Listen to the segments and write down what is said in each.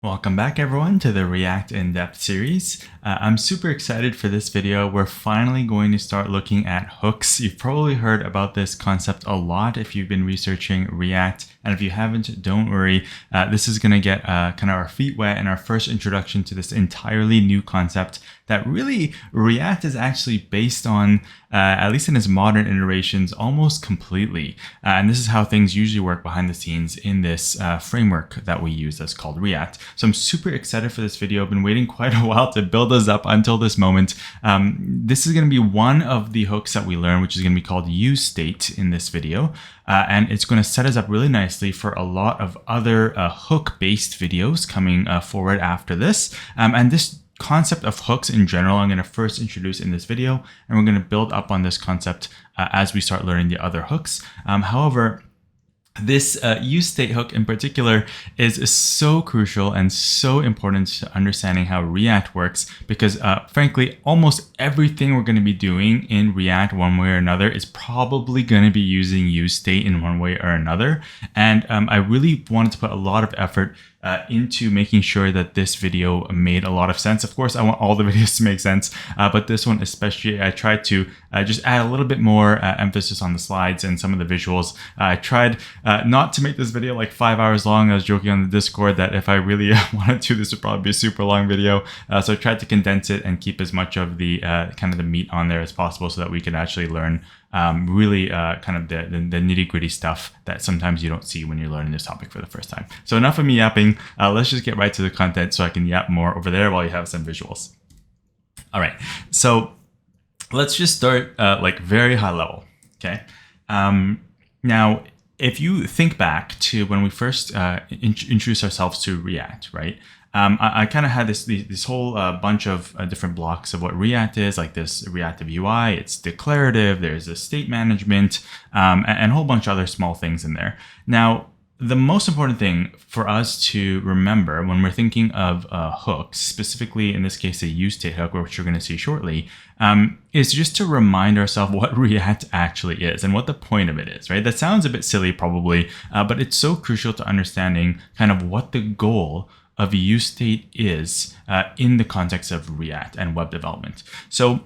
Welcome back everyone to the React In-Depth series. I'm super excited for this video. We're finally going to start looking at hooks. You've probably heard about this concept a lot if you've been researching React, and if you haven't, don't worry. This is going to get kind of our feet wet and our first introduction to this entirely new concept that really React is actually based on, at least in its modern iterations, almost completely. And this is how things usually work behind the scenes in this framework that we use that's called React. So I'm super excited for this video. I've been waiting quite a while to build us up until this moment. This is going to be one of the hooks that we learn, which is going to be called useState in this video. And it's going to set us up really nicely for a lot of other hook-based videos coming forward after this. And this concept of hooks in general, I'm going to first introduce in this video, and we're going to build up on this concept as we start learning the other hooks. However, this useState hook in particular is so crucial and so important to understanding how React works because frankly, almost everything we're going to be doing in React one way or another is probably going to be using useState in one way or another. And I really wanted to put a lot of effort into making sure that this video made a lot of sense. Of course, I want all the videos to make sense, but this one especially, I tried to just add a little bit more emphasis on the slides and some of the visuals. I tried not to make this video like 5 hours long. I was joking on the Discord that if I really wanted to, this would probably be a super long video. So I tried to condense it and keep as much of the kind of the meat on there as possible so that we can actually learn really kind of the nitty-gritty stuff that sometimes you don't see when you're learning this topic for the first time. So enough of me yapping. Let's just get right to the content so I can yap more over there while you have some visuals. All right, so let's just start like very high level, okay? Now, if you think back to when we first introduced ourselves to React, right? I kind of had this whole bunch of different blocks of what React is, like this reactive UI. It's declarative. There's a state management and a whole bunch of other small things in there. Now, the most important thing for us to remember when we're thinking of hooks, specifically in this case a useState hook, which we're going to see shortly, is just to remind ourselves what React actually is and what the point of it is, right? That sounds a bit silly probably, but it's so crucial to understanding kind of what the goal of useState is in the context of React and web development. So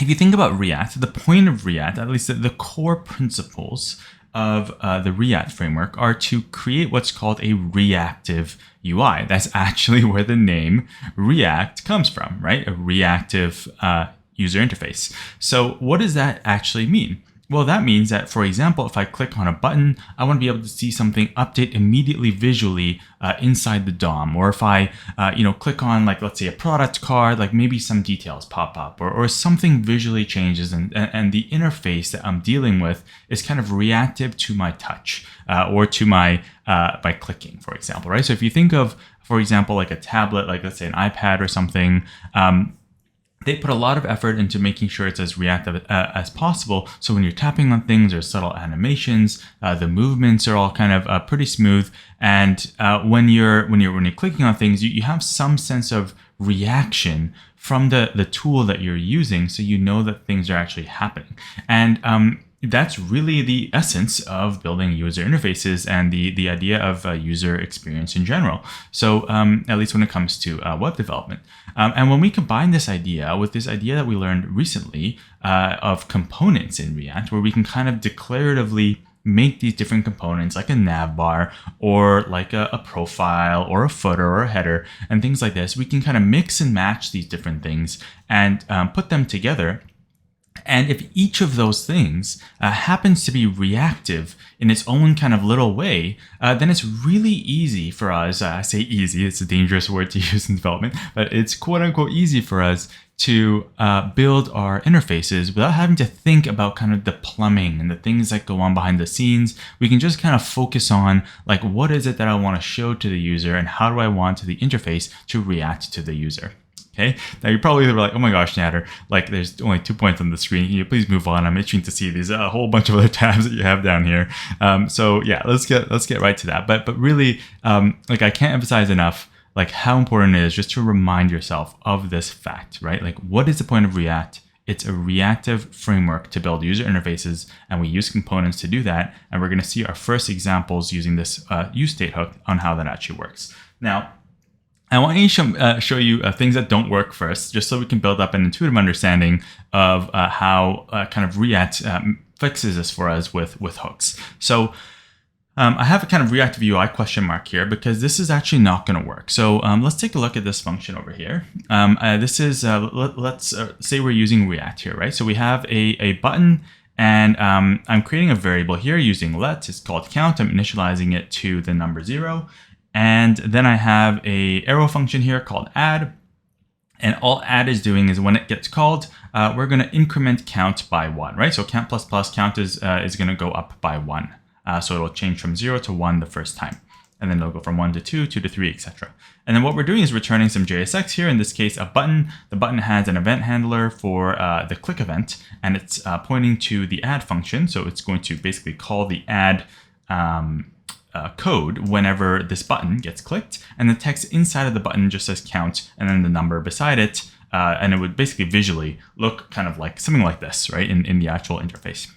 if you think about React, the point of React, at least the core principles of the React framework, are to create what's called a reactive UI. That's actually where the name React comes from, right? A reactive user interface. So what does that actually mean? Well, that means that, for example, if I click on a button, I want to be able to see something update immediately visually inside the DOM. Or if I, click on, like, let's say a product card, like maybe some details pop up or something visually changes and the interface that I'm dealing with is kind of reactive to my touch or to my, by clicking, for example, right? So if you think of, for example, like a tablet, like let's say an iPad or something, they put a lot of effort into making sure it's as reactive as possible. So when you're tapping on things, there's subtle animations, the movements are all kind of pretty smooth. And when you're clicking on things, you have some sense of reaction from the tool that you're using, so you know that things are actually happening. And that's really the essence of building user interfaces and the idea of user experience in general. So at least when it comes to web development. And when we combine this idea with this idea that we learned recently of components in React, where we can kind of declaratively make these different components like a nav bar or like a profile or a footer or a header and things like this, we can kind of mix and match these different things and put them together. And if each of those things happens to be reactive in its own kind of little way, then it's really easy for us, I say easy, it's a dangerous word to use in development, but it's quote unquote easy for us to build our interfaces without having to think about kind of the plumbing and the things that go on behind the scenes. We can just kind of focus on like, what is it that I want to show to the user and how do I want the interface to react to the user? Okay, now you're probably like, oh my gosh, Nader, like there's only 2 points on the screen. Can you please move on? I'm itching to see these a whole bunch of other tabs that you have down here. So yeah, let's get right to that. But really, like I can't emphasize enough like how important it is just to remind yourself of this fact, right? Like what is the point of React? It's a reactive framework to build user interfaces, and we use components to do that. And we're going to see our first examples using this useState hook on how that actually works. Now, I want to show you things that don't work first, just so we can build up an intuitive understanding of how kind of React fixes this for us with hooks. So I have a kind of reactive UI question mark here because this is actually not going to work. So let's take a look at this function over here. This is, let's say we're using React here, right? So we have a button, and I'm creating a variable here using let. It's called count. I'm initializing it to the number 0. And then I have a arrow function here called add. And all add is doing is when it gets called, we're going to increment count by 1, right? So count plus plus count is going to go up by 1. So it'll change from 0 to 1 the first time. And then it'll go from 1 to 2, 2 to 3, etc. And then what we're doing is returning some JSX here, in this case, a button. The button has an event handler for the click event, and it's pointing to the add function. So it's going to basically call the add code whenever this button gets clicked. And the text inside of the button just says count, and then the number beside it. And it would basically visually look kind of like something like this, right, in the actual interface.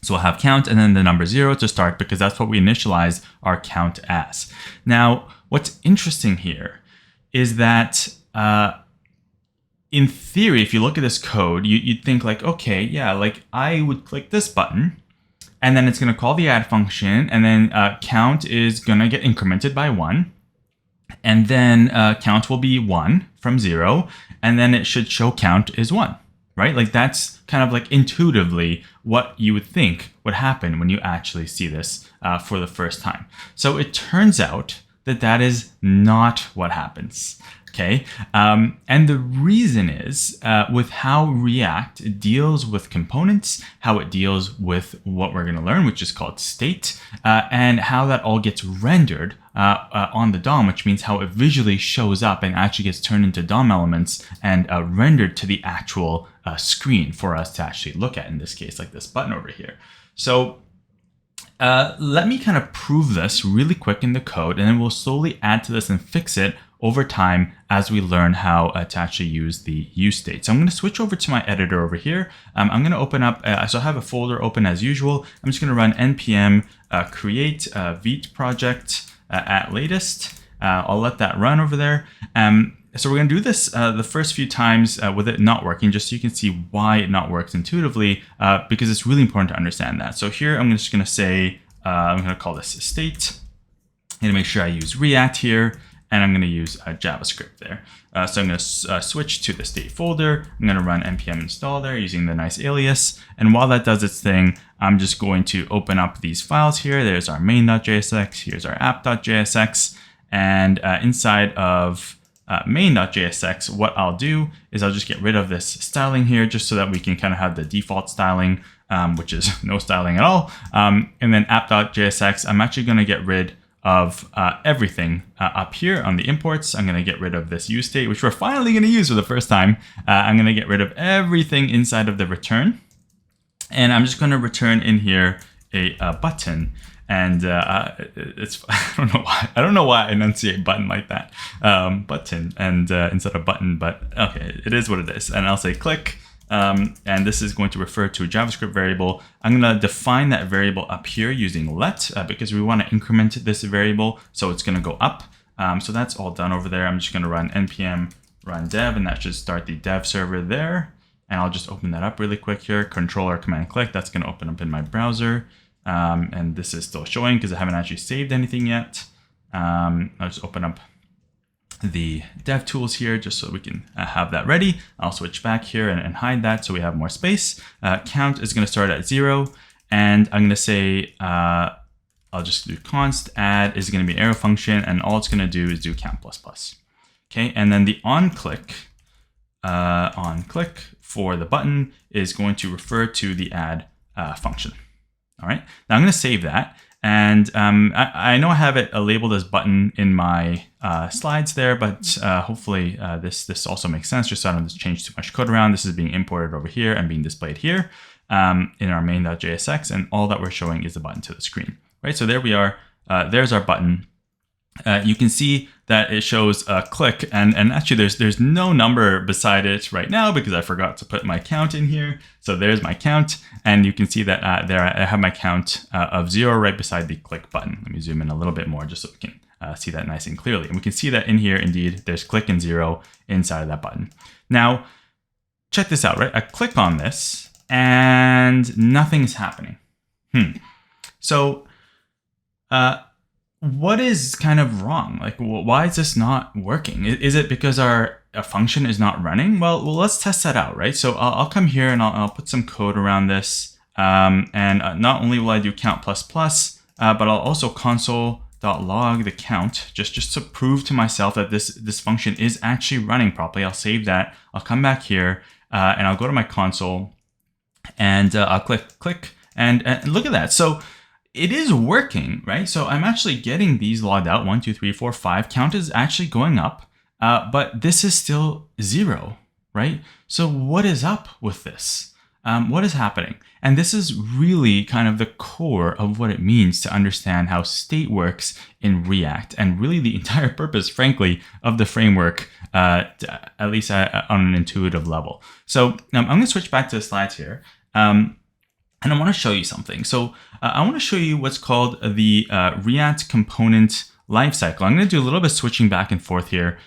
So we'll have count and then the number 0 to start, because that's what we initialize our count as. Now, what's interesting here is that in theory, if you look at this code, you'd think like, okay, yeah, like I would click this button and then it's going to call the add function, and then count is going to get incremented by 1. And then count will be 1 from 0, and then it should show count is 1. Right? Like that's kind of like intuitively what you would think would happen when you actually see this for the first time. So it turns out that that is not what happens. Okay. And the reason is with how React deals with components, how it deals with what we're going to learn, which is called state, and how that all gets rendered on the DOM, which means how it visually shows up and actually gets turned into DOM elements and rendered to the actual screen for us to actually look at, in this case, like this button over here. So let me kind of prove this really quick in the code, and then we'll slowly add to this and fix it over time as we learn how to actually use the useState. So I'm going to switch over to my editor over here. I'm going to open up, so I have a folder open as usual. I'm just going to run npm create vite project at latest. I'll let that run over there. So we're going to do this the first few times with it not working, just so you can see why it not works intuitively, because it's really important to understand that. So here I'm just going to say, I'm going to call this state. I'm going to make sure I use React here, and I'm going to use JavaScript there. So I'm going to switch to the state folder. I'm going to run npm install there using the nice alias. And while that does its thing, I'm just going to open up these files here. There's our main.jsx, here's our app.jsx, and inside of main.jsx, what I'll do is I'll just get rid of this styling here, just so that we can kind of have the default styling, which is no styling at all. And then app.jsx, I'm actually going to get rid of everything up here on the imports. I'm going to get rid of this useState, which we're finally going to use for the first time. I'm going to get rid of everything inside of the return. And I'm just going to return in here a button. And it's I don't know why I enunciate button like that, button and instead of button, but okay, it is what it is. And I'll say click, and this is going to refer to a JavaScript variable. I'm going to define that variable up here using let, because we want to increment this variable, so it's going to go up. So that's all done over there. I'm just going to run npm run dev, and that should start the dev server there. And I'll just open that up really quick here. Control or command click. That's going to open up in my browser. And this is still showing because I haven't actually saved anything yet. I'll just open up the dev tools here just so we can have that ready. I'll switch back here and hide that so we have more space. Count is going to start at 0. And I'm going to say, I'll just do const add is going to be an arrow function. And all it's going to do is do count plus plus. Okay. And then the on click for the button is going to refer to the add function. All right, now I'm going to save that. And I know I have it labeled as button in my slides there, but hopefully this also makes sense, just so I don't change too much code around. This is being imported over here and being displayed here in our main.jsx, and all that we're showing is the button to the screen. Right, so there we are. There's our button. You can see that it shows a click, and actually there's no number beside it right now because I forgot to put my count in here. So there's my count, and you can see that there I have my count of 0 right beside the click button. Let me zoom in a little bit more just so we can see that nice and clearly. And we can see that in here, indeed, there's click and 0 inside of that button. Now, check this out, right? I click on this and nothing's happening. So what is kind of wrong? Like, why is this not working? Is it because our function is not running? Well, let's test that out, right? So I'll come here and I'll put some code around this. And not only will I do count plus plus, but I'll also console.log the count just to prove to myself that this function is actually running properly. I'll save that. I'll come back here and I'll go to my console and I'll click and look at that. So it is working, right? So I'm actually getting these logged out. 1, 2, 3, 4, 5. Count is actually going up, but this is still 0, right? So what is up with this? What is happening? And this is really kind of the core of what it means to understand how state works in React, and really the entire purpose, frankly, of the framework, at least on an intuitive level. So I'm going to switch back to the slides here. And I want to show you something. So I want to show you what's called the React component lifecycle. I'm going to do a little bit of switching back and forth here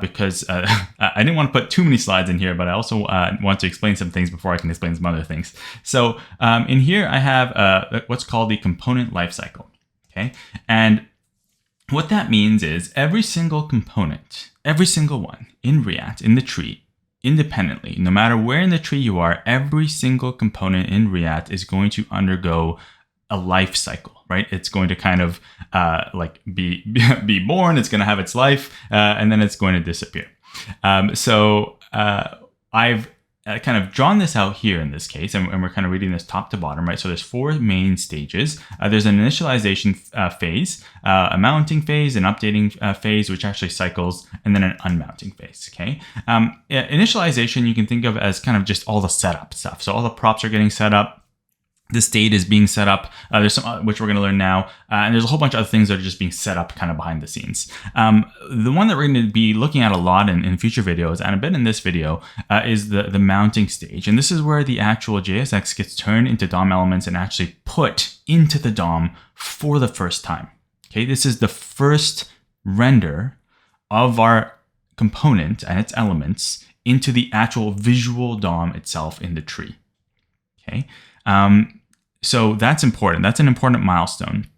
because I didn't want to put too many slides in here, but I also want to explain some things before I can explain some other things. So in here, I have what's called the component lifecycle. Okay, and what that means is every single component, every single one in React, in the tree, independently, no matter where in the tree you are, every single component in React is going to undergo a life cycle, right? It's going to kind of like be born, it's going to have its life, and then it's going to disappear. So I've kind of drawn this out here in this case, and we're kind of reading this top to bottom, right? So there's 4 main stages. There's an initialization phase, a mounting phase, an updating phase, which actually cycles, and then an unmounting phase, okay? Initialization you can think of as kind of just all the setup stuff. So all the props are getting set up. The state is being set up. There's some, which we're going to learn now. And there's a whole bunch of other things that are just being set up kind of behind the scenes. The one that we're going to be looking at a lot in future videos, and a bit in this video, is the mounting stage. And this is where the actual JSX gets turned into DOM elements and actually put into the DOM for the first time. Okay, this is the first render of our component and its elements into the actual visual DOM itself in the tree. Okay. So that's important. That's an important milestone.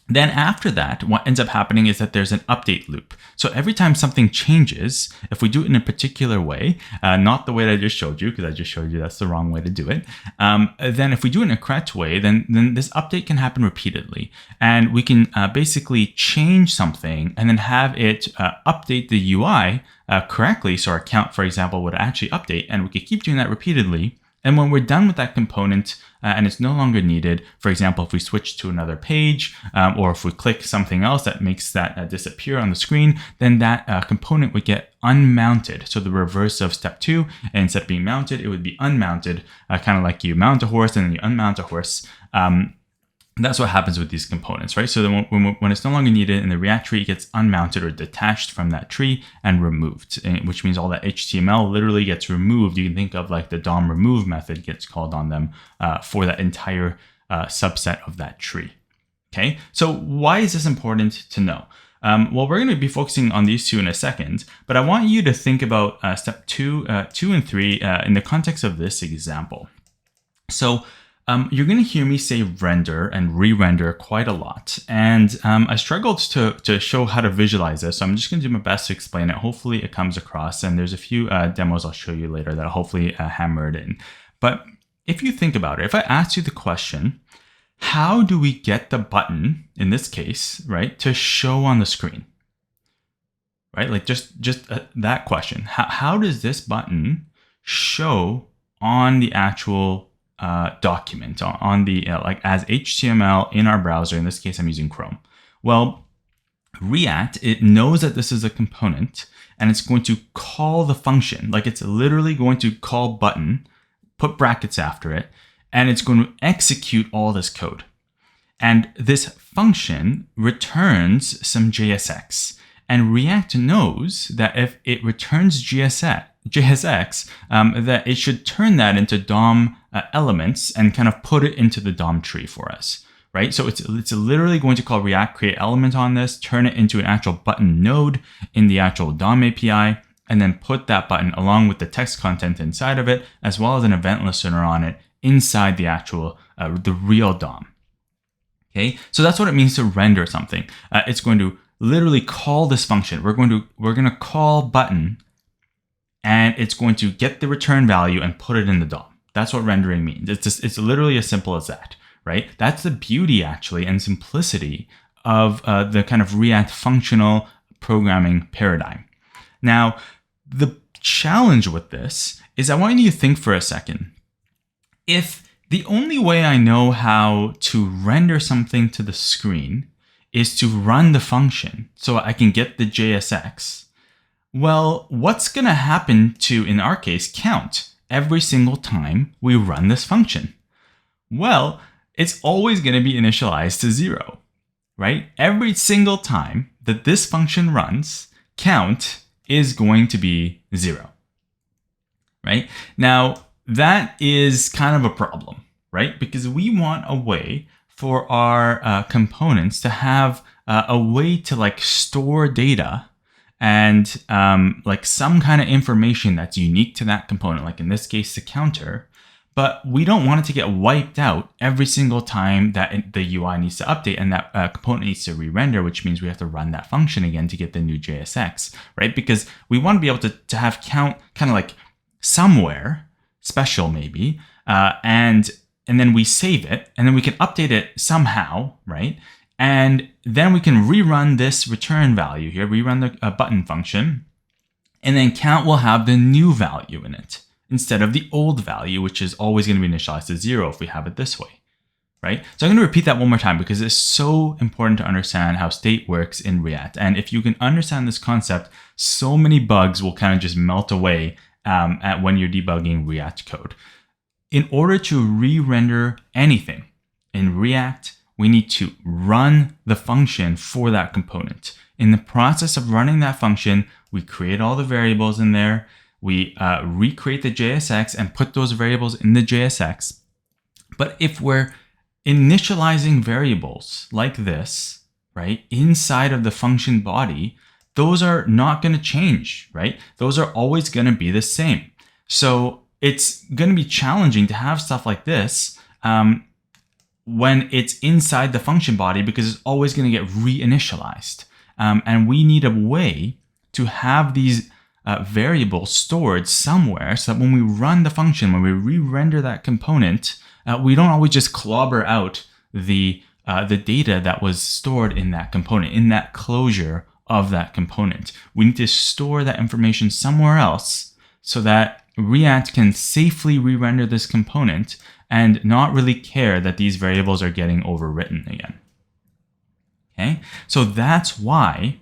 Then after that, what ends up happening is that there's an update loop. So every time something changes, if we do it in a particular way, not the way that I just showed you, because I just showed you that's the wrong way to do it, then if we do it in a correct way, then this update can happen repeatedly. And we can basically change something and then have it update the UI correctly. So our count, for example, would actually update, and we could keep doing that repeatedly. And when we're done with that component and it's no longer needed, for example, if we switch to another page or if we click something else that makes that disappear on the screen, then that component would get unmounted. So the reverse of step 2, and instead of being mounted, it would be unmounted, kind of like you mount a horse and then you unmount a horse. That's what happens with these components, right? So then when it's no longer needed in the React tree, it gets unmounted or detached from that tree and removed, which means all that HTML literally gets removed. You can think of like the DOM remove method gets called on them for that entire subset of that tree. Okay, so why is this important to know? Well, we're going to be focusing on these 2 in a second, but I want you to think about step 2 and 3 in the context of this example. So you're going to hear me say render and re-render quite a lot. And I struggled to show how to visualize this. So I'm just going to do my best to explain it. Hopefully it comes across. And there's a few demos I'll show you later that I'll hopefully hammer it in. But if you think about it, if I asked you the question, how do we get the button, in this case, right, to show on the screen? Right? Like just that question. How does this button show on the actual document, on the like as HTML in our browser? In this case, I'm using Chrome. Well, React, it knows that this is a component and it's going to call the function. Like it's literally going to call button, put brackets after it, and it's going to execute all this code. And this function returns some JSX. And React knows that if it returns JSX, that it should turn that into DOM elements and kind of put it into the DOM tree for us. right? So it's literally going to call React create element on this, turn it into an actual button node in the actual DOM API, and then put that button along with the text content inside of it, as well as an event listener on it inside the actual, the real DOM. Okay, so that's what it means to render something. It's going to literally call this function. We're going to call button, and it's going to get the return value and put it in the DOM. That's what rendering means. It's literally as simple as that, right? That's the beauty actually and simplicity of the kind of React functional programming paradigm. Now, the challenge with this is I want you to think for a second. If the only way I know how to render something to the screen is to run the function so I can get the JSX, well, what's going to happen to, in our case, count every single time we run this function? Well, it's always going to be initialized to 0, right? Every single time that this function runs, count is going to be 0, right? Now, that is kind of a problem, right? Because we want a way for our components to have a way to like store data and like some kind of information that's unique to that component, like in this case, the counter. But we don't want it to get wiped out every single time that the UI needs to update and that component needs to re-render, which means we have to run that function again to get the new JSX, right? Because we want to be able to have count kind of like somewhere special maybe, and then we save it, and then we can update it somehow, right? And then we can rerun this return value here, rerun the button function, and then count will have the new value in it instead of the old value, which is always going to be initialized to 0 if we have it this way, right? So I'm going to repeat that one more time because it's so important to understand how state works in React. And if you can understand this concept, so many bugs will kind of just melt away when you're debugging React code. In order to re-render anything in React, we need to run the function for that component. In the process of running that function, we create all the variables in there. We recreate the JSX and put those variables in the JSX. But if we're initializing variables like this, right, inside of the function body, those are not going to change, right? Those are always going to be the same. So it's going to be challenging to have stuff like this when it's inside the function body because it's always going to get reinitialized. And we need a way to have these variables stored somewhere so that when we run the function, when we re-render that component, we don't always just clobber out the data that was stored in that component, in that closure of that component. We need to store that information somewhere else so that React can safely re-render this component and not really care that these variables are getting overwritten again. Okay, so that's why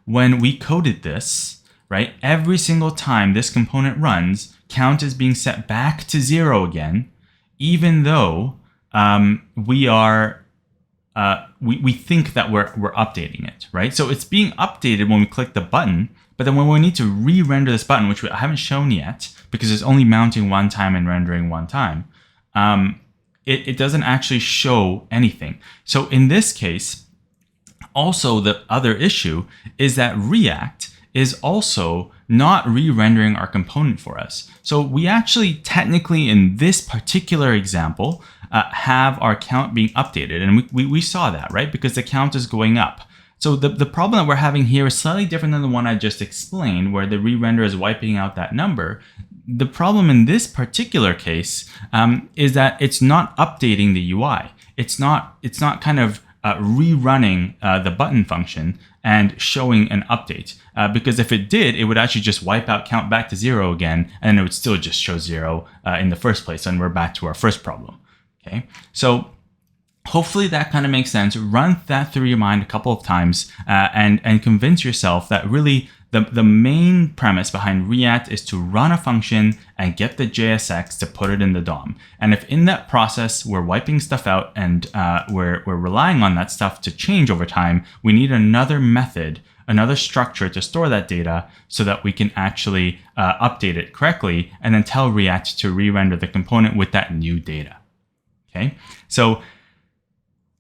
when we coded this, right, every single time this component runs, count is being set back to 0 again, even though we think that we're updating it, right? So it's being updated when we click the button, but then when we need to re-render this button, which I haven't shown yet because it's only mounting one time and rendering one time, it doesn't actually show anything. So in this case, also the other issue is that React is also not re-rendering our component for us. So we actually technically in this particular example have our count being updated, and we saw that, right? Because the count is going up. So the problem that we're having here is slightly different than the one I just explained, where the re-render is wiping out that number. The problem in this particular case is that it's not updating the UI. It's not kind of rerunning the button function and showing an update. Because if it did, it would actually just wipe out count back to 0 again, and it would still just show 0 in the first place, and we're back to our first problem. Okay, so hopefully that kind of makes sense. Run that through your mind a couple of times and convince yourself that really the main premise behind React is to run a function and get the JSX to put it in the DOM. And if in that process we're wiping stuff out and we're relying on that stuff to change over time, we need another method, another structure to store that data so that we can actually update it correctly and then tell React to re-render the component with that new data. Okay, so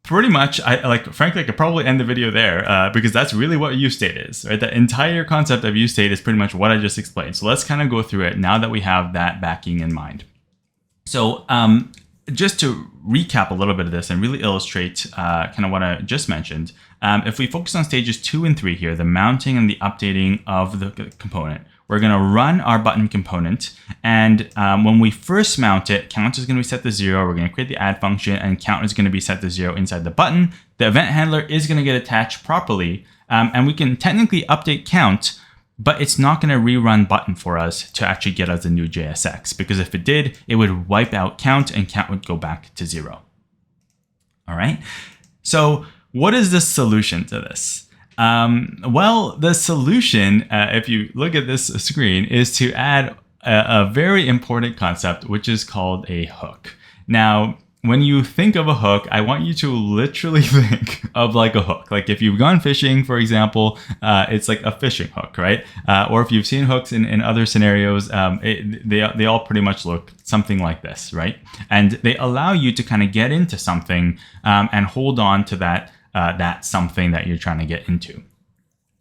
pretty much, frankly, I could probably end the video there because that's really what useState is, right? The entire concept of useState is pretty much what I just explained. So let's kind of go through it now that we have that backing in mind. So just to recap a little bit of this and really illustrate kind of what I just mentioned, if we focus on stages 2 and 3 here, the mounting and the updating of the component, we're going to run our button component. And when we first mount it, count is going to be set to 0. We're going to create the add function, and count is going to be set to 0 inside the button. The event handler is going to get attached properly. And we can technically update count, but it's not going to rerun button for us to actually get us a new JSX, because if it did, it would wipe out count and count would go back to 0. All right. So what is the solution to this? Well, the solution, if you look at this screen, is to add a very important concept, which is called a hook. Now, when you think of a hook, I want you to literally think of like a hook. Like if you've gone fishing, for example, it's like a fishing hook, right? Or if you've seen hooks in other scenarios, they all pretty much look something like this, right? And they allow you to kind of get into something and hold on to that something that you're trying to get into.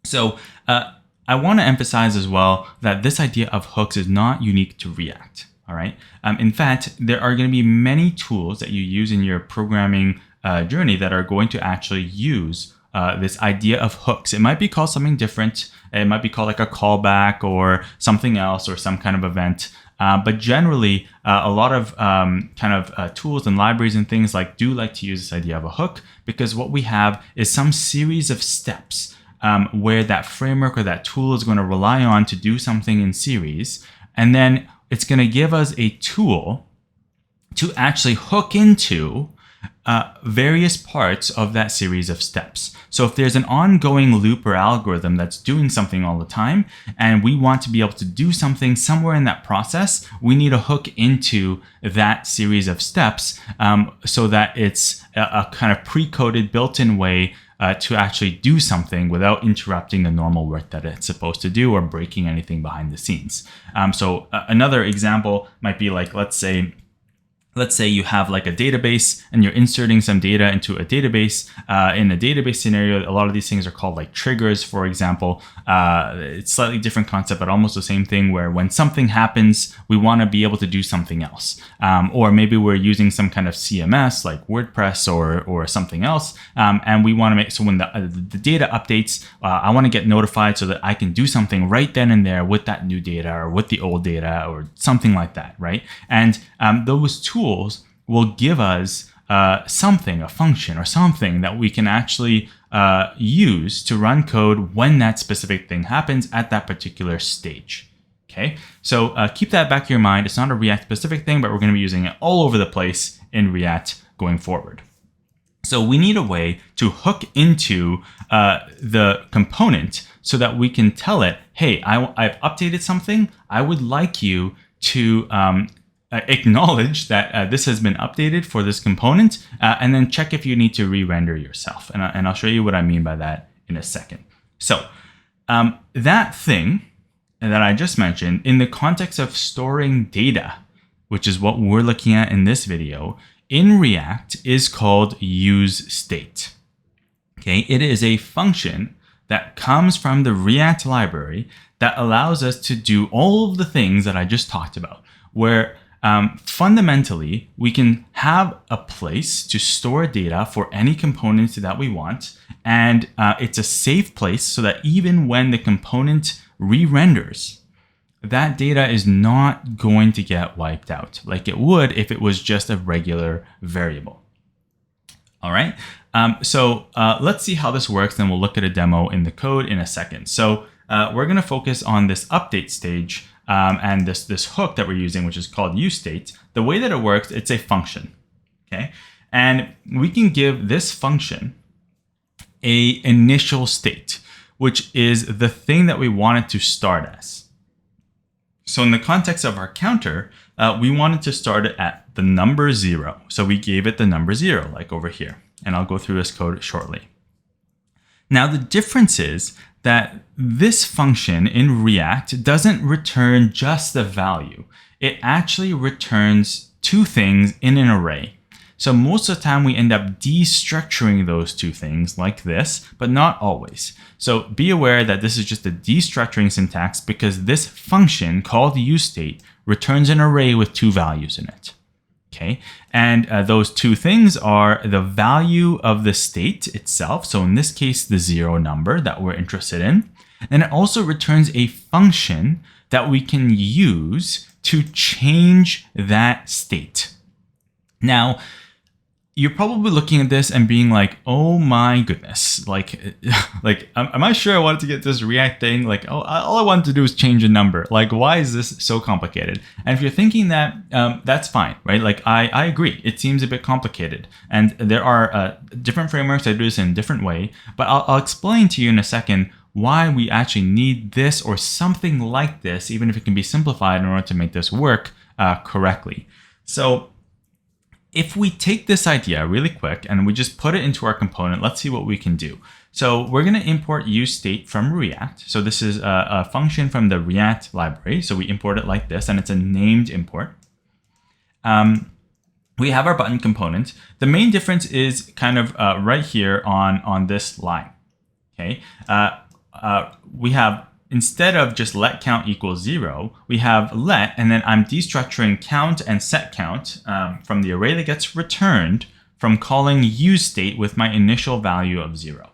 So I want to emphasize as well that this idea of hooks is not unique to React. All right. In fact, there are going to be many tools that you use in your programming journey that are going to actually use this idea of hooks. It might be called something different. It might be called like a callback or something else or some kind of event. But generally, a lot of tools and libraries and things do like to use this idea of a hook, because what we have is some series of steps where that framework or that tool is going to rely on to do something in series. And then it's going to give us a tool to actually hook into various parts of that series of steps. So if there's an ongoing loop or algorithm that's doing something all the time, and we want to be able to do something somewhere in that process, we need a hook into that series of steps so that it's a kind of pre-coded, built-in way to actually do something without interrupting the normal work that it's supposed to do or breaking anything behind the scenes. So another example might be like, let's say you have like a database and you're inserting some data into a database. In a database scenario, a lot of these things are called like triggers, for example. It's slightly different concept, but almost the same thing, where when something happens, we want to be able to do something else. Or maybe we're using some kind of CMS like WordPress or something else. And we want to make, so when the data updates, I want to get notified so that I can do something right then and there with that new data or with the old data or something like that, right? And those tools will give us something, a function or something that we can actually use to run code when that specific thing happens at that particular stage. Okay, so keep that back in your mind. It's not a React specific thing, but we're going to be using it all over the place in React going forward. So we need a way to hook into the component so that we can tell it, hey, I've updated something. I would like you to acknowledge that this has been updated for this component, and then check if you need to re-render yourself. And I'll show you what I mean by that in a second. So that thing that I just mentioned in the context of storing data, which is what we're looking at in this video, in React is called useState. Okay, it is a function that comes from the React library that allows us to do all of the things that I just talked about, where fundamentally, we can have a place to store data for any component that we want, and it's a safe place so that even when the component re-renders, that data is not going to get wiped out like it would if it was just a regular variable. All right, so let's see how this works, then we'll look at a demo in the code in a second. So we're going to focus on this update stage. And this hook that we're using, which is called useState. The way that it works, it's a function, okay? And we can give this function a initial state, which is the thing that we want it to start as. So in the context of our counter, we wanted to start it at the number 0. So we gave it the number 0, like over here. And I'll go through this code shortly. Now the difference is that this function in React doesn't return just the value. It actually returns two things in an array. So most of the time we end up destructuring those two things like this, but not always. So be aware that this is just a destructuring syntax because this function called useState returns an array with two values in it. Okay, and those two things are the value of the state itself. So in this case, the 0 number that we're interested in. And it also returns a function that we can use to change that state. Now, you're probably looking at this and being like, oh my goodness, like, am I sure I wanted to get this React thing? Like, oh, all I wanted to do is change a number. Like, why is this so complicated? And if you're thinking that, that's fine, right? Like, I agree. It seems a bit complicated. And there are different frameworks that do this in a different way, but I'll explain to you in a second why we actually need this or something like this, even if it can be simplified in order to make this work correctly. So if we take this idea really quick and we just put it into our component, let's see what we can do. So we're going to import useState from React. So this is a function from the React library. So we import it like this, and it's a named import. We have our button component. The main difference is kind of right here on this line. Okay, we have, instead of just let count equals 0, we have let, and then I'm destructuring count and set count from the array that gets returned from calling useState with my initial value of 0.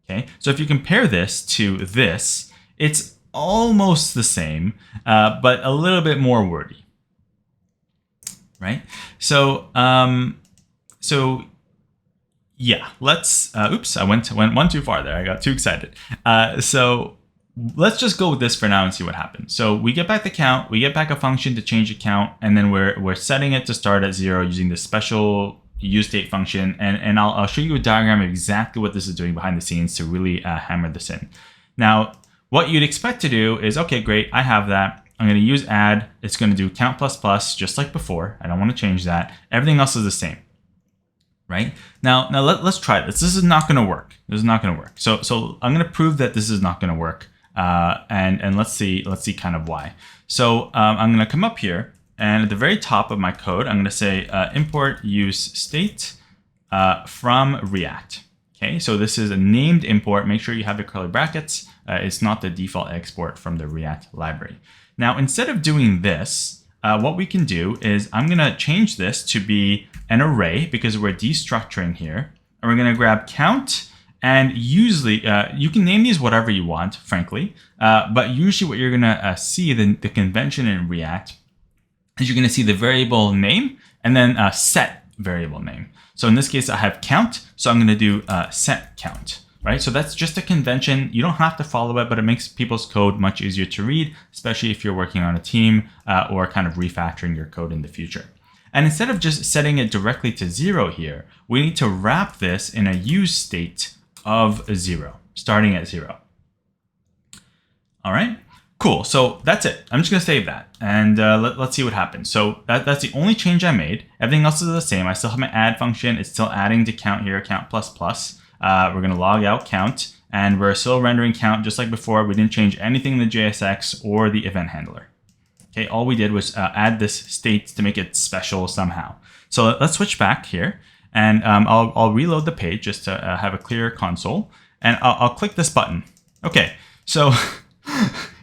Okay, so if you compare this to this, it's almost the same, but a little bit more wordy, right? So, yeah, let's, oops, I went one too far there. I got too excited. So let's just go with this for now and see what happens. So we get back the count, we get back a function to change the count, and then we're setting it to start at 0 using this special useState function. And I'll show you a diagram of exactly what this is doing behind the scenes to really hammer this in. Now, what you'd expect to do is, okay, great, I have that. I'm going to use add. It's going to do count plus plus, just like before. I don't want to change that. Everything else is the same. Right? Now let's try this. This is not going to work. This is not going to work. So I'm going to prove that this is not going to work. And let's see kind of why. So I'm going to come up here, and at the very top of my code, I'm going to say import useState from React. Okay, so this is a named import. Make sure you have the curly brackets. It's not the default export from the React library. Now, instead of doing this, what we can do is I'm going to change this to be an array because we're destructuring here. And we're going to grab count, and usually you can name these whatever you want, frankly. But usually what you're going to see, the convention in React, is you're going to see the variable name and then set variable name. So in this case, I have count. So I'm going to do set count. Right? So that's just a convention. You don't have to follow it, but it makes people's code much easier to read, especially if you're working on a team or kind of refactoring your code in the future. And instead of just setting it directly to 0 here, we need to wrap this in a useState of 0, starting at 0. All right, cool. So that's it. I'm just going to save that, and let's see what happens. So that's the only change I made. Everything else is the same. I still have my add function. It's still adding to count here, count plus plus. We're going to log out count, and we're still rendering count just like before. We didn't change anything in the JSX or the event handler. Okay, all we did was add this state to make it special somehow. So let's switch back here, and I'll reload the page just to have a clear console, and I'll click this button. Okay, so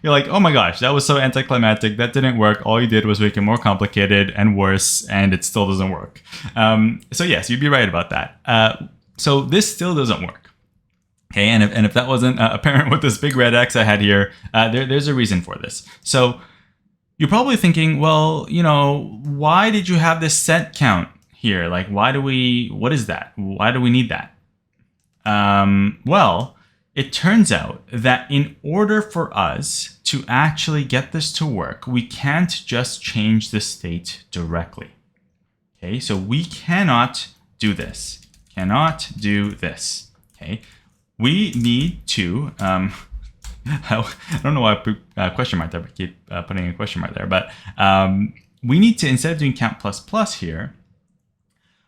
you're like, oh my gosh, that was so anticlimactic. That didn't work. All you did was make it more complicated and worse, and it still doesn't work. So yes, you'd be right about that. So this still doesn't work. Okay, and if that wasn't apparent with this big red X I had here, there's a reason for this. So you're probably thinking, well, you know, why did you have this set count here? Like, what is that? Why do we need that? Well, it turns out that in order for us to actually get this to work, we can't just change the state directly. Okay, so we cannot do this. Cannot do this. Okay, we need to. I don't know why I put a question mark there, but keep putting a question mark there. But we need to, instead of doing count plus plus here,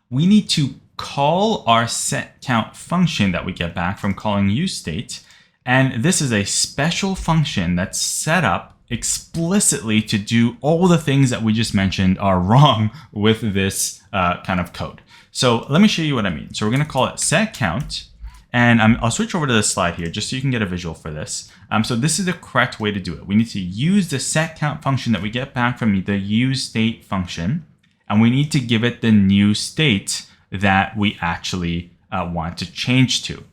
we need to call our set count function that we get back from calling useState. And this is a special function that's set up explicitly to do all the things that we just mentioned are wrong with this kind of code. So let me show you what I mean. So we're going to call it set count. And I'll switch over to this slide here just so you can get a visual for this. So this is the correct way to do it. We need to use the set count function that we get back from the useState function, and we need to give it the new state that we actually want to change to.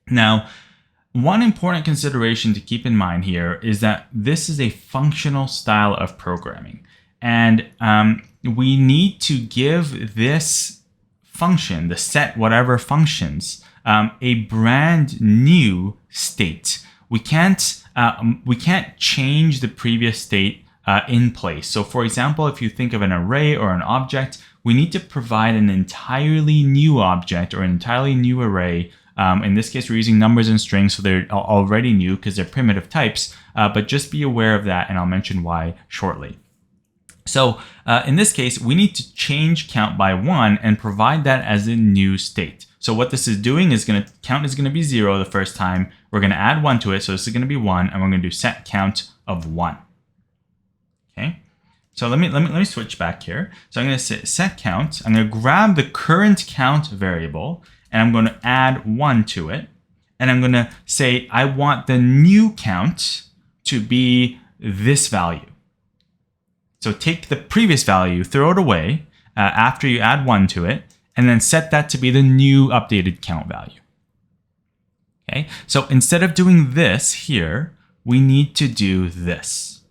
Now, one important consideration to keep in mind here is that this is a functional style of programming, and we need to give this function, the set whatever functions, a brand new state. We can't change the previous state in place. So for example, if you think of an array or an object, we need to provide an entirely new object or an entirely new array. In this case, we're using numbers and strings, so they're already new because they're primitive types, but just be aware of that, and I'll mention why shortly. So in this case, we need to change count by 1 and provide that as a new state. So what this is doing is count is going to be 0 the first time. We're going to add 1 to it, so this is going to be 1, and we're going to do set count of 1. Okay. So let me switch back here. So I'm going to say set count. I'm going to grab the current count variable, and I'm going to add 1 to it, and I'm going to say I want the new count to be this value. So take the previous value, throw it away after you add 1 to it, and then set that to be the new updated count value. Okay, so instead of doing this here, we need to do this.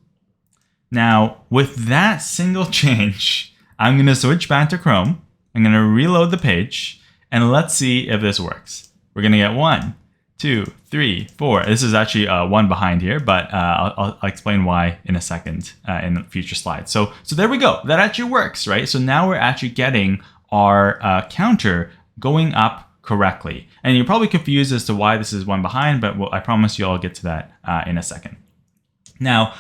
Now, with that single change, I'm going to switch back to Chrome. I'm going to reload the page, and let's see if this works. We're going to get 1, 2, 3, 4. This is actually 1 behind here, but I'll explain why in a second in future slides. So there we go. That actually works, right? So now we're actually getting our counter going up correctly. And you're probably confused as to why this is 1 behind, but I promise you I'll get to that in a second. Now,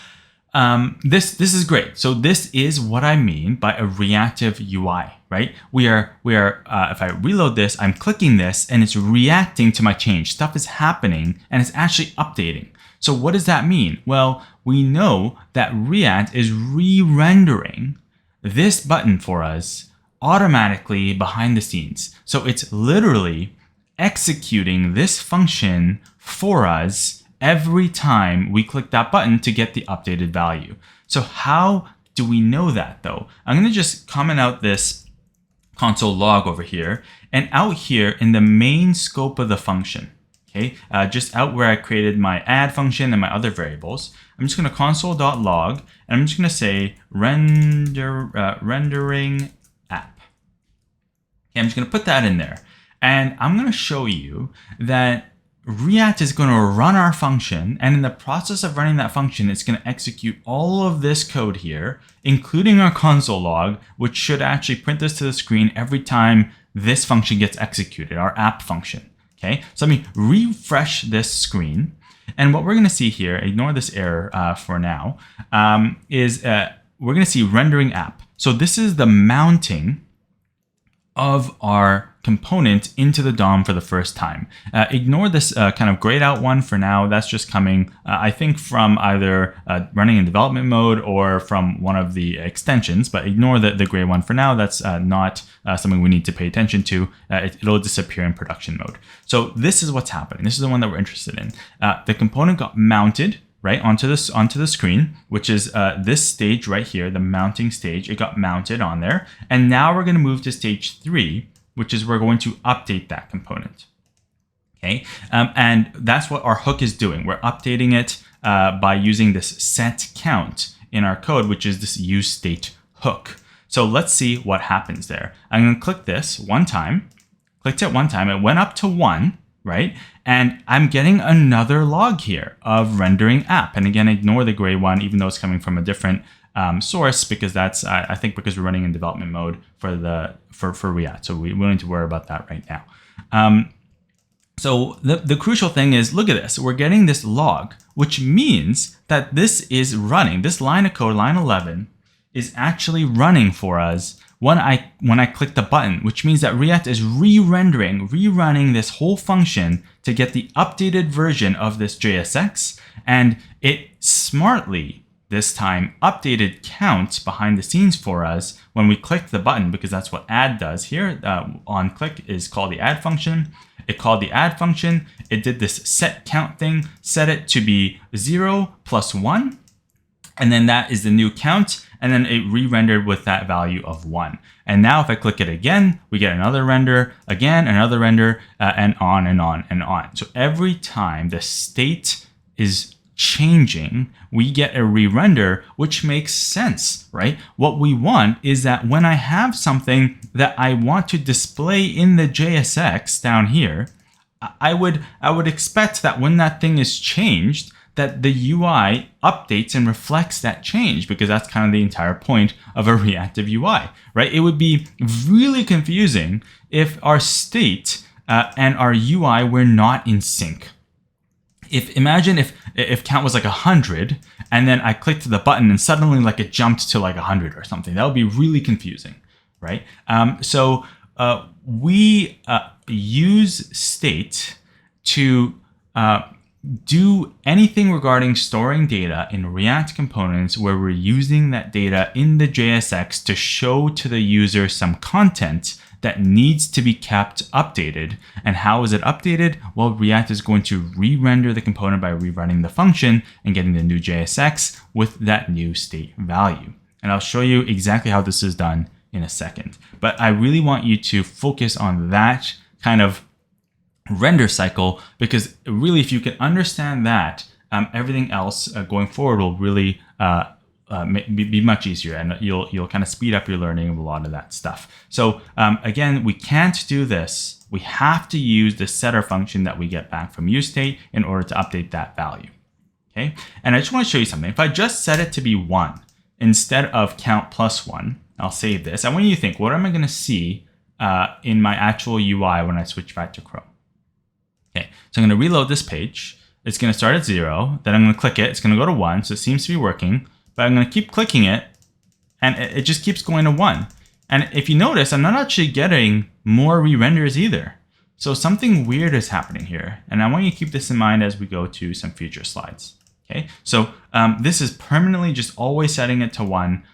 this is great. So this is what I mean by a reactive UI, right? We are if I reload this, I'm clicking this and it's reacting to my change. Stuff is happening and it's actually updating. So what does that mean? Well, we know that React is re-rendering this button for us automatically behind the scenes. So it's literally executing this function for us every time we click that button to get the updated value. So how do we know that though? I'm going to just comment out this console log over here, and out here in the main scope of the function, okay, just out where I created my add function and my other variables, I'm just going to console.log, and I'm just going to say rendering app. Okay, I'm just going to put that in there, and I'm going to show you that React is going to run our function, and in the process of running that function, it's going to execute all of this code here, including our console log, which should actually print this to the screen every time this function gets executed, our app function. Okay, so let me refresh this screen, and what we're going to see here, ignore this error for now, is we're going to see rendering app. So this is the mounting of our component into the DOM for the first time. Ignore this kind of grayed out one for now. That's just coming, I think, from either running in development mode or from one of the extensions, but ignore the gray one for now. That's not something we need to pay attention to. It'll disappear in production mode. So this is what's happening. This is the one that we're interested in. The component got mounted right onto the screen, which is this stage right here, the mounting stage. It got mounted on there. And now we're going to move to stage 3, which is we're going to update that component. Okay, and that's what our hook is doing. We're updating it by using this set count in our code, which is this useState hook. So let's see what happens there. I'm going to click this one time. Clicked it one time. It went up to 1, right? And I'm getting another log here of rendering app. And again, ignore the gray one, even though it's coming from a different source, because that's I think because we're running in development mode for React. So we don't need to worry about that right now. So the crucial thing is, look at this. We're getting this log, which means that this is running. This line of code, line 11, is actually running for us when I click the button, which means that React is rerunning this whole function to get the updated version of this JSX, and it smartly this time updated count behind the scenes for us when we click the button, because that's what add does here. On click is called the add function. It called the add function. It did this set count thing, set it to be 0 plus 1. And then that is the new count. And then it re-rendered with that value of 1. And now if I click it again, we get another render, again, another render, and on and on and on. So every time the state is changing, we get a re-render, which makes sense, right? What we want is that when I have something that I want to display in the JSX down here, I would expect that when that thing is changed, that the UI updates and reflects that change, because that's kind of the entire point of a reactive UI, right? It would be really confusing if our state and our UI were not in sync. Imagine if count was like 100 and then I clicked the button and suddenly like it jumped to like 100 or something. That would be really confusing, right? So we use state to do anything regarding storing data in React components where we're using that data in the JSX to show to the user some content that needs to be kept updated. And how is it updated? Well, React is going to re-render the component by rerunning the function and getting the new JSX with that new state value. And I'll show you exactly how this is done in a second. But I really want you to focus on that kind of render cycle, because really, if you can understand that, everything else going forward will really be much easier, and you'll kind of speed up your learning of a lot of that stuff. So again, we can't do this. We have to use the setter function that we get back from useState in order to update that value. Okay, and I just want to show you something. If I just set it to be 1 instead of count plus 1, I'll save this. I want you to think, what am I going to see in my actual UI when I switch back to Chrome? Okay, so I'm going to reload this page. It's going to start at 0. Then I'm going to click it. It's going to go to 1. So it seems to be working. But I'm going to keep clicking it, and it just keeps going to 1. And if you notice, I'm not actually getting more re-renders either. So something weird is happening here. And I want you to keep this in mind as we go to some future slides. Okay, so this is permanently just always setting it to 1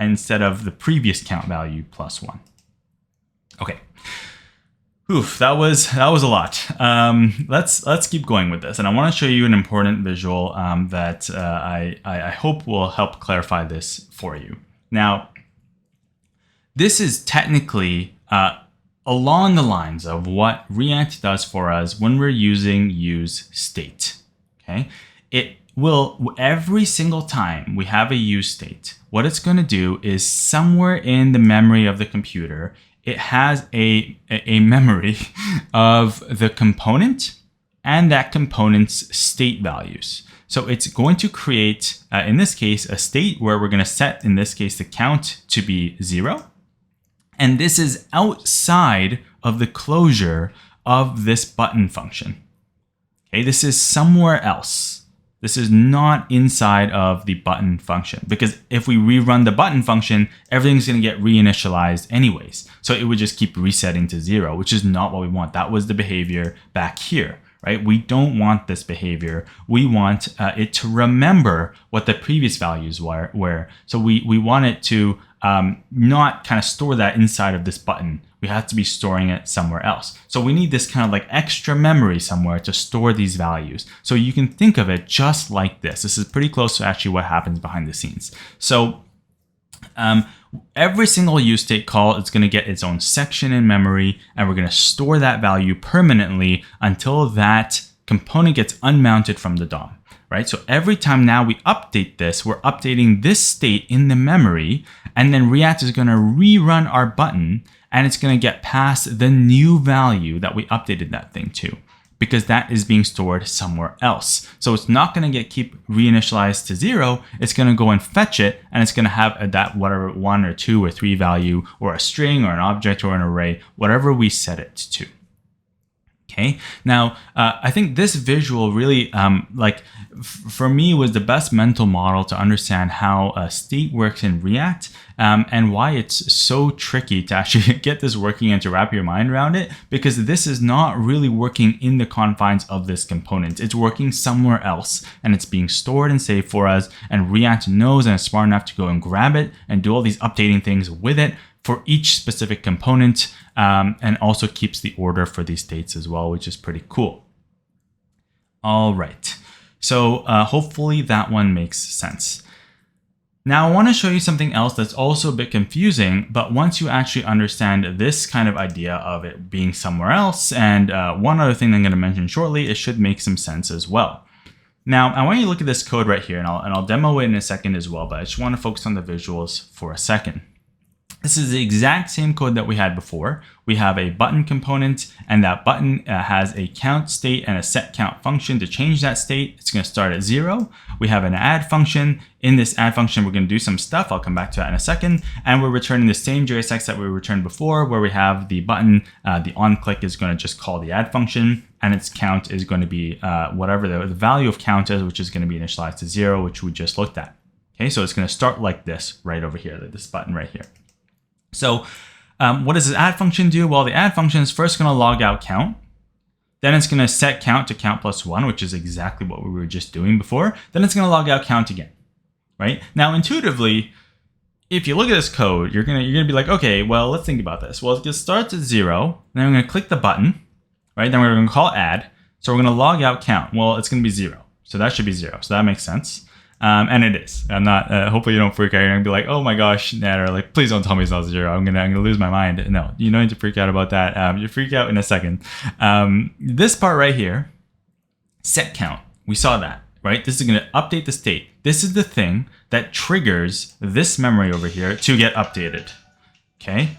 instead of the previous count value plus 1. Okay. Oof, that was a lot. Let's keep going with this, and I want to show you an important visual that I hope will help clarify this for you. Now, this is technically along the lines of what React does for us when we're using useState. Okay, it will, every single time we have a useState, what it's going to do is somewhere in the memory of the computer, it has a memory of the component and that component's state values. So it's going to create, in this case, a state where we're going to set, in this case, the count to be 0. And this is outside of the closure of this button function. Okay, this is somewhere else. This is not inside of the button function, because if we rerun the button function, everything's going to get reinitialized anyways. So it would just keep resetting to 0, which is not what we want. That was the behavior back here, right? We don't want this behavior. We want it to remember what the previous values were. So we want it to not kind of store that inside of this button. We have to be storing it somewhere else. So we need this kind of like extra memory somewhere to store these values. So you can think of it just like this. This is pretty close to actually what happens behind the scenes. So every single useState call is going to get its own section in memory, and we're going to store that value permanently until that component gets unmounted from the DOM. Right? So every time now we update this, we're updating this state in the memory, and then React is going to rerun our button, and it's going to get past the new value that we updated that thing to, because that is being stored somewhere else. So it's not going to keep reinitialized to 0. It's going to go and fetch it, and it's going to have that whatever 1 or 2 or 3 value, or a string or an object or an array, whatever we set it to. Okay, now I think this visual really, for me, was the best mental model to understand how state works in React and why it's so tricky to actually get this working and to wrap your mind around it, because this is not really working in the confines of this component. It's working somewhere else and it's being stored and saved for us, and React knows and is smart enough to go and grab it and do all these updating things with it for each specific component, and also keeps the order for these states as well, which is pretty cool. All right, so hopefully that one makes sense. Now I want to show you something else that's also a bit confusing, but once you actually understand this kind of idea of it being somewhere else, and one other thing I'm going to mention shortly, it should make some sense as well. Now I want you to look at this code right here, and I'll demo it in a second as well, but I just want to focus on the visuals for a second. This is the exact same code that we had before. We have a button component, and that button has a count state and a set count function to change that state. It's going to start at 0. We have an add function. In this add function, we're going to do some stuff. I'll come back to that in a second. And we're returning the same JSX that we returned before, where we have the button, the on click is going to just call the add function, and its count is going to be whatever the value of count is, which is going to be initialized to 0, which we just looked at. Okay, so it's going to start like this right over here, like this button right here. So what does this add function do? Well, the add function is first going to log out count. Then it's going to set count to count plus 1, which is exactly what we were just doing before. Then it's going to log out count again, right? Now, intuitively, if you look at this code, you're gonna be like, okay, well, let's think about this. Well, it starts at 0. Then we're going to click the button, right? Then we're going to call add. So we're going to log out count. Well, it's going to be 0. So that should be 0. So that makes sense. And it is. I'm not. Hopefully, you don't freak out. You're gonna be like, "Oh my gosh, Nat," or like, "Please don't tell me it's not 0. I'm gonna lose my mind." No, you don't need to freak out about that. You freak out in a second. This part right here, set count. We saw that, right? This is gonna update the state. This is the thing that triggers this memory over here to get updated. Okay.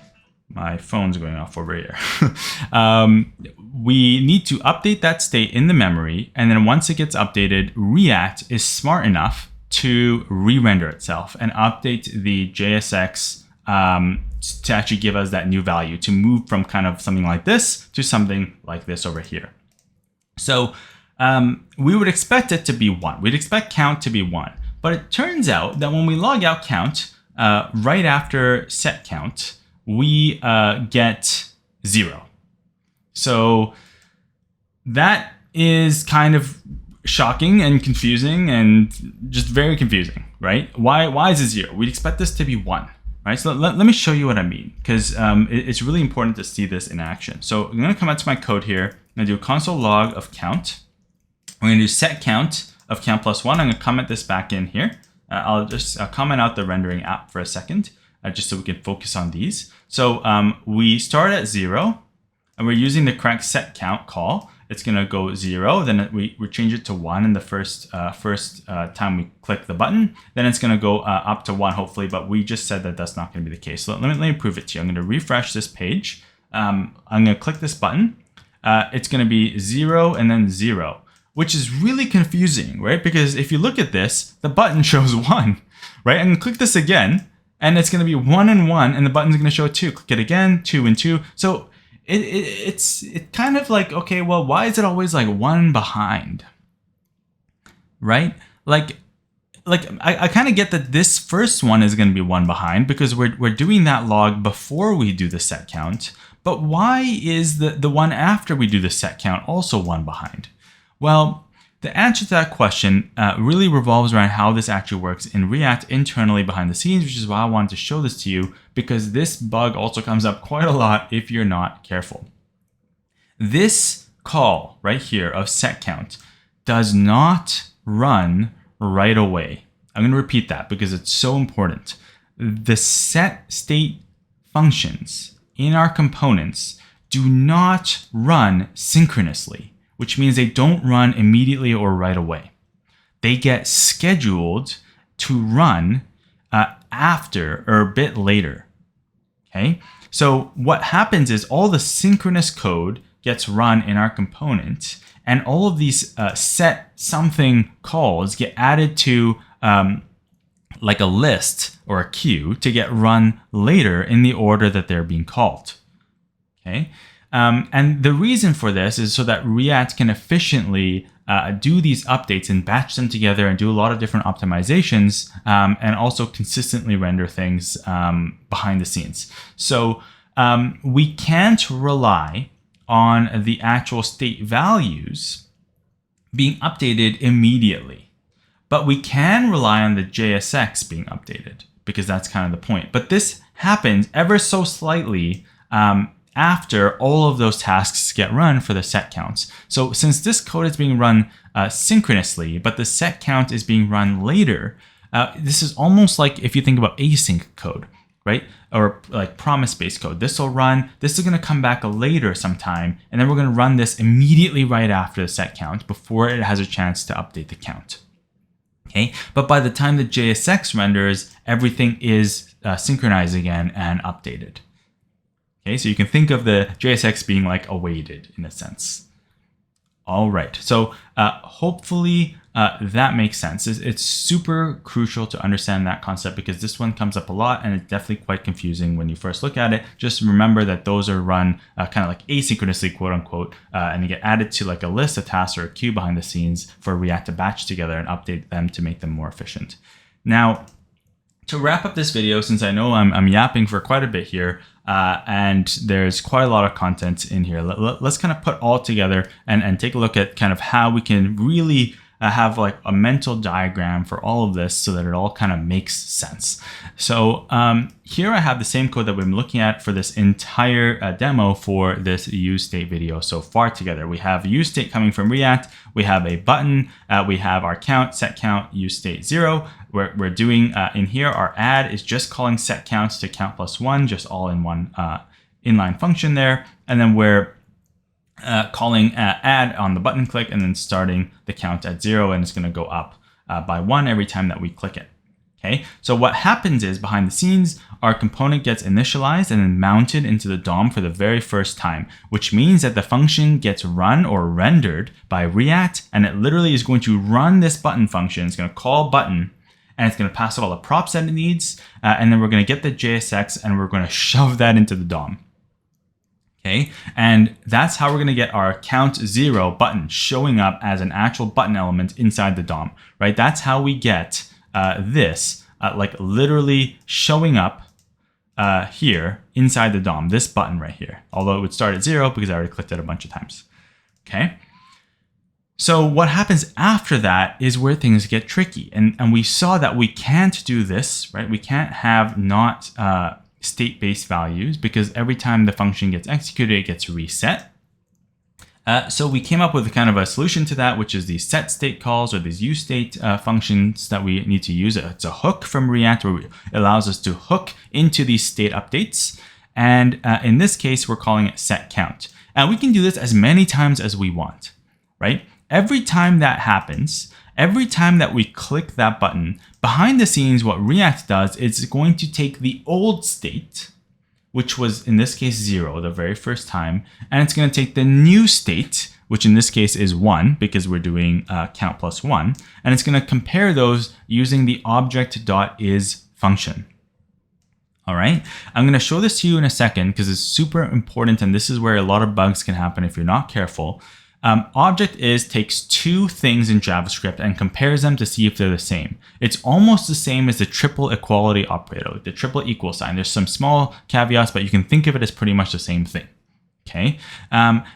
My phone's going off over here. We need to update that state in the memory, and then once it gets updated, React is smart enough to re-render itself and update the JSX to actually give us that new value, to move from kind of something like this to something like this over here. So we would expect it to be 1. We'd expect count to be 1. But it turns out that when we log out count, right after set count, we get 0. So that is kind of shocking and confusing and just very confusing, right? Why is it 0? We'd expect this to be 1, right? So let me show you what I mean, because it's really important to see this in action. So I'm going to come out to my code here. I'm going to do a console log of count. We're going to do set count of count plus 1. I'm going to comment this back in here. I'll just comment out the rendering app for a second, just so we can focus on these. So we start at 0, and we're using the correct set count call. It's going to go 0, then we change it to 1 in the first time we click the button. Then it's going to go up to 1, hopefully, but we just said that that's not going to be the case. So let me prove it to you. I'm going to refresh this page. I'm going to click this button. It's going to be 0 and then 0, which is really confusing, right? Because if you look at this, the button shows 1, right? I'm going to click this again, and it's going to be 1 and 1, and the button's going to show 2. Click it again, 2 and 2. So it's kind of like, okay, well, why is it always like 1 behind, right? Like I kind of get that this first one is going to be 1 behind because we're doing that log before we do the set count. But why is the one after we do the set count also 1 behind? Well, the answer to that question really revolves around how this actually works in React internally behind the scenes, which is why I wanted to show this to you, because this bug also comes up quite a lot if you're not careful. This call right here of set count does not run right away. I'm going to repeat that because it's so important. The set state functions in our components do not run synchronously, which means they don't run immediately or right away. They get scheduled to run after or a bit later. Okay, so what happens is all the synchronous code gets run in our component, and all of these set something calls get added to like a list or a queue to get run later in the order that they're being called. Okay. And the reason for this is so that React can efficiently do these updates and batch them together and do a lot of different optimizations, and also consistently render things behind the scenes. So we can't rely on the actual state values being updated immediately, but we can rely on the JSX being updated, because that's kind of the point. But this happens ever so slightly after all of those tasks get run for the set counts. So since this code is being run synchronously, but the set count is being run later, this is almost like if you think about async code, right? Or like promise-based code. This will run, this is going to come back later sometime, and then we're going to run this immediately right after the set count before it has a chance to update the count. Okay, but by the time the JSX renders, everything is synchronized again and updated. Okay, so you can think of the JSX being like awaited in a sense. All right, so hopefully that makes sense. It's super crucial to understand that concept, because this one comes up a lot and it's definitely quite confusing when you first look at it. Just remember that those are run kind of like asynchronously, quote unquote, and they get added to like a list of tasks or a queue behind the scenes for React to batch together and update them to make them more efficient. Now, to wrap up this video, since I know I'm yapping for quite a bit here, and there's quite a lot of content in here, let's kind of put all together and take a look at kind of how we can really have like a mental diagram for all of this so that it all kind of makes sense. So here I have the same code that we've been looking at for this entire demo for this useState video so far together. We have useState coming from React. We have a button. We have our count, set count, useState 0. We're doing in here, our add is just calling set counts to count plus 1, just all in one inline function there. And then we're calling add on the button click and then starting the count at 0, and it's going to go up by 1 every time that we click it. Okay, so what happens is behind the scenes, our component gets initialized and then mounted into the DOM for the very first time, which means that the function gets run or rendered by React, and it literally is going to run this button function. It's going to call button, and it's going to pass it all the props that it needs, and then we're going to get the JSX and we're going to shove that into the DOM. Okay, and that's how we're going to get our count 0 button showing up as an actual button element inside the DOM, right? That's how we get this like literally showing up here inside the DOM, this button right here, although it would start at 0 because I already clicked it a bunch of times. Okay, so what happens after that is where things get tricky, and we saw that we can't do this, right? We can't have not state-based values, because every time the function gets executed, it gets reset. So we came up with kind of a solution to that, which is these set state calls, or these useState functions that we need to use. It's a hook from React where it allows us to hook into these state updates. And in this case, we're calling it set count. And we can do this as many times as we want, right? Every time that happens, every time that we click that button, behind the scenes, what React does is it's going to take the old state, which was in this case 0 the very first time, and it's going to take the new state, which in this case is 1 because we're doing count plus 1, and it's going to compare those using the Object.is function. All right, I'm going to show this to you in a second because it's super important, and this is where a lot of bugs can happen if you're not careful. Object.is takes two things in JavaScript and compares them to see if they're the same. It's almost the same as the triple equality operator, the triple equal sign. There's some small caveats, but you can think of it as pretty much the same thing. Okay.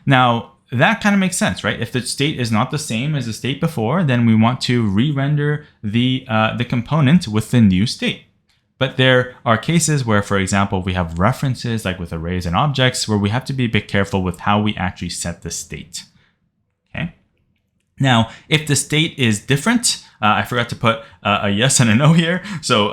Now that kind of makes sense, right? If the state is not the same as the state before, then we want to re-render the component with the new state. But there are cases where, for example, we have references like with arrays and objects where we have to be a bit careful with how we actually set the state. Now, if the state is different, I forgot to put a yes and a no here. So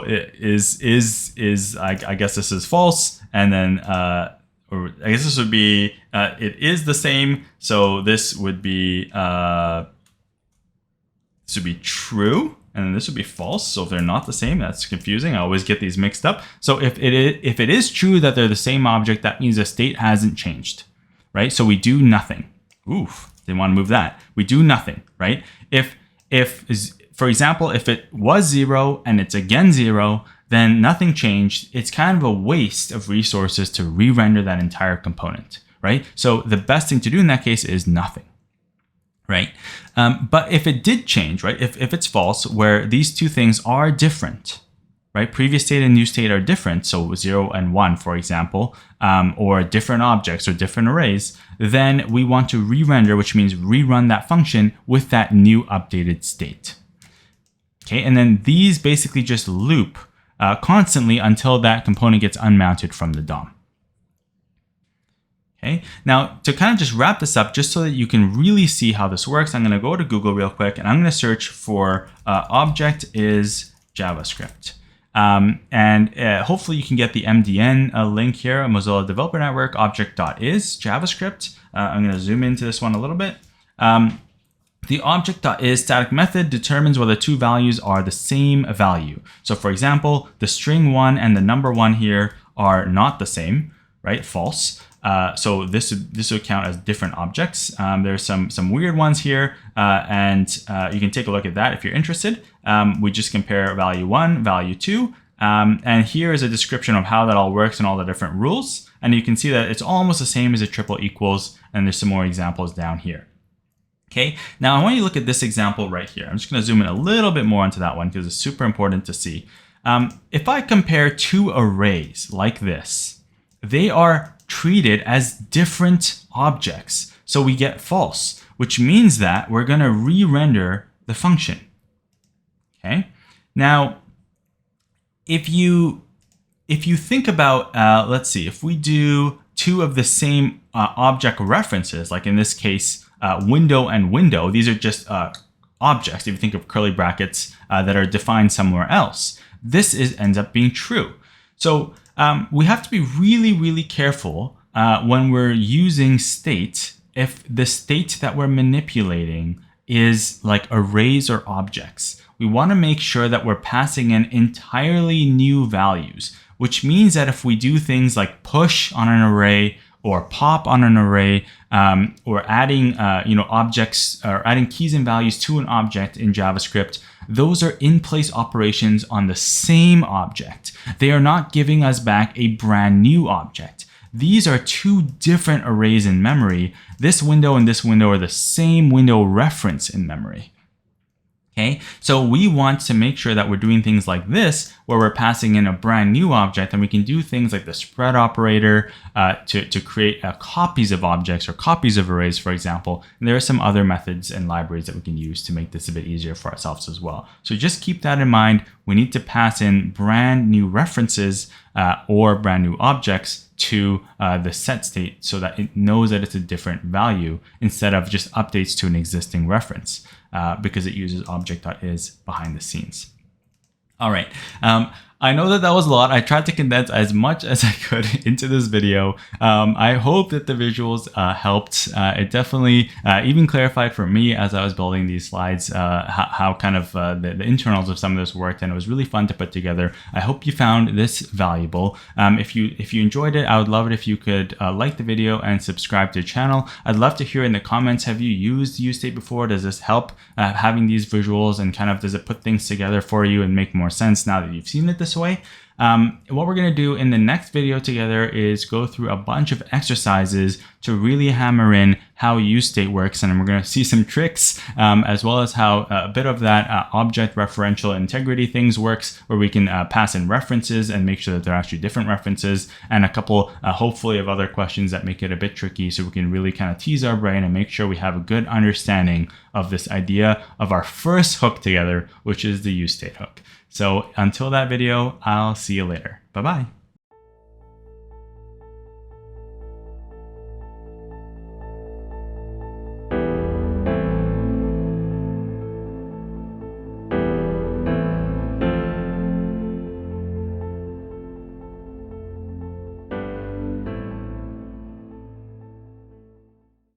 it is I guess this is false, and then or I guess this would be it is the same. So this would be true, and then this would be false. So if they're not the same, that's confusing. I always get these mixed up. So if it is true that they're the same object, that means the state hasn't changed, right? So we do nothing. Oof. They want to move that. We do nothing, right? If for example, if it was 0 and it's again 0, then nothing changed. It's kind of a waste of resources to re-render that entire component, right? So the best thing to do in that case is nothing, right? But if it did change, right? If it's false, where these two things are different, right? Previous state and new state are different, so 0 and 1, for example, or different objects or different arrays, then we want to re-render, which means rerun that function with that new updated state. Okay, and then these basically just loop constantly until that component gets unmounted from the DOM. Okay, now to kind of just wrap this up, just so that you can really see how this works, I'm going to go to Google real quick and I'm going to search for Object.is JavaScript. Hopefully you can get the MDN link here, Mozilla Developer Network, Object.is JavaScript. I'm going to zoom into this one a little bit. The Object.is static method determines whether two values are the same value. So for example, the string 1 and the number 1 here are not the same, right? False. So this would count as different objects. There's some weird ones here, and you can take a look at that if you're interested. We just compare value 1, value 2, and here is a description of how that all works and all the different rules. And you can see that it's almost the same as a triple equals, and there's some more examples down here. Okay, now I want you to look at this example right here. I'm just going to zoom in a little bit more onto that one because it's super important to see. If I compare two arrays like this, they are treated as different objects. So we get false, which means that we're going to re-render the function. Okay. Now, if you think about, let's see, if we do two of the same object references, like in this case, window and window, these are just objects. If you think of curly brackets that are defined somewhere else, this ends up being true. So we have to be really, really careful when we're using state if the state that we're manipulating is like arrays or objects. We want to make sure that we're passing in entirely new values, which means that if we do things like push on an array or pop on an array, or adding objects or adding keys and values to an object in JavaScript, those are in-place operations on the same object. They are not giving us back a brand new object. These are two different arrays in memory. This window and this window are the same window reference in memory. Okay, so we want to make sure that we're doing things like this, where we're passing in a brand new object, and we can do things like the spread operator to create copies of objects or copies of arrays, for example. And there are some other methods and libraries that we can use to make this a bit easier for ourselves as well. So just keep that in mind. We need to pass in brand new references or brand new objects to the set state so that it knows that it's a different value instead of just updates to an existing reference. Because it uses Object.is behind the scenes. All right. I know that was a lot. I tried to condense as much as I could into this video. I hope that the visuals helped. It definitely even clarified for me as I was building these slides how kind of the internals of some of this worked, and it was really fun to put together. I hope you found this valuable. If you enjoyed it, I would love it if you could like the video and subscribe to the channel. I'd love to hear in the comments, have you used useState before? Does this help having these visuals, and kind of does it put things together for you and make more sense now that you've seen it this way? What we're going to do in the next video together is go through a bunch of exercises to really hammer in how useState works, and we're going to see some tricks as well as how a bit of that object referential integrity things works, where we can pass in references and make sure that they're actually different references, and a couple hopefully of other questions that make it a bit tricky, so we can really kind of tease our brain and make sure we have a good understanding of this idea of our first hook together, which is the useState hook. So until that video, I'll see you later. Bye-bye.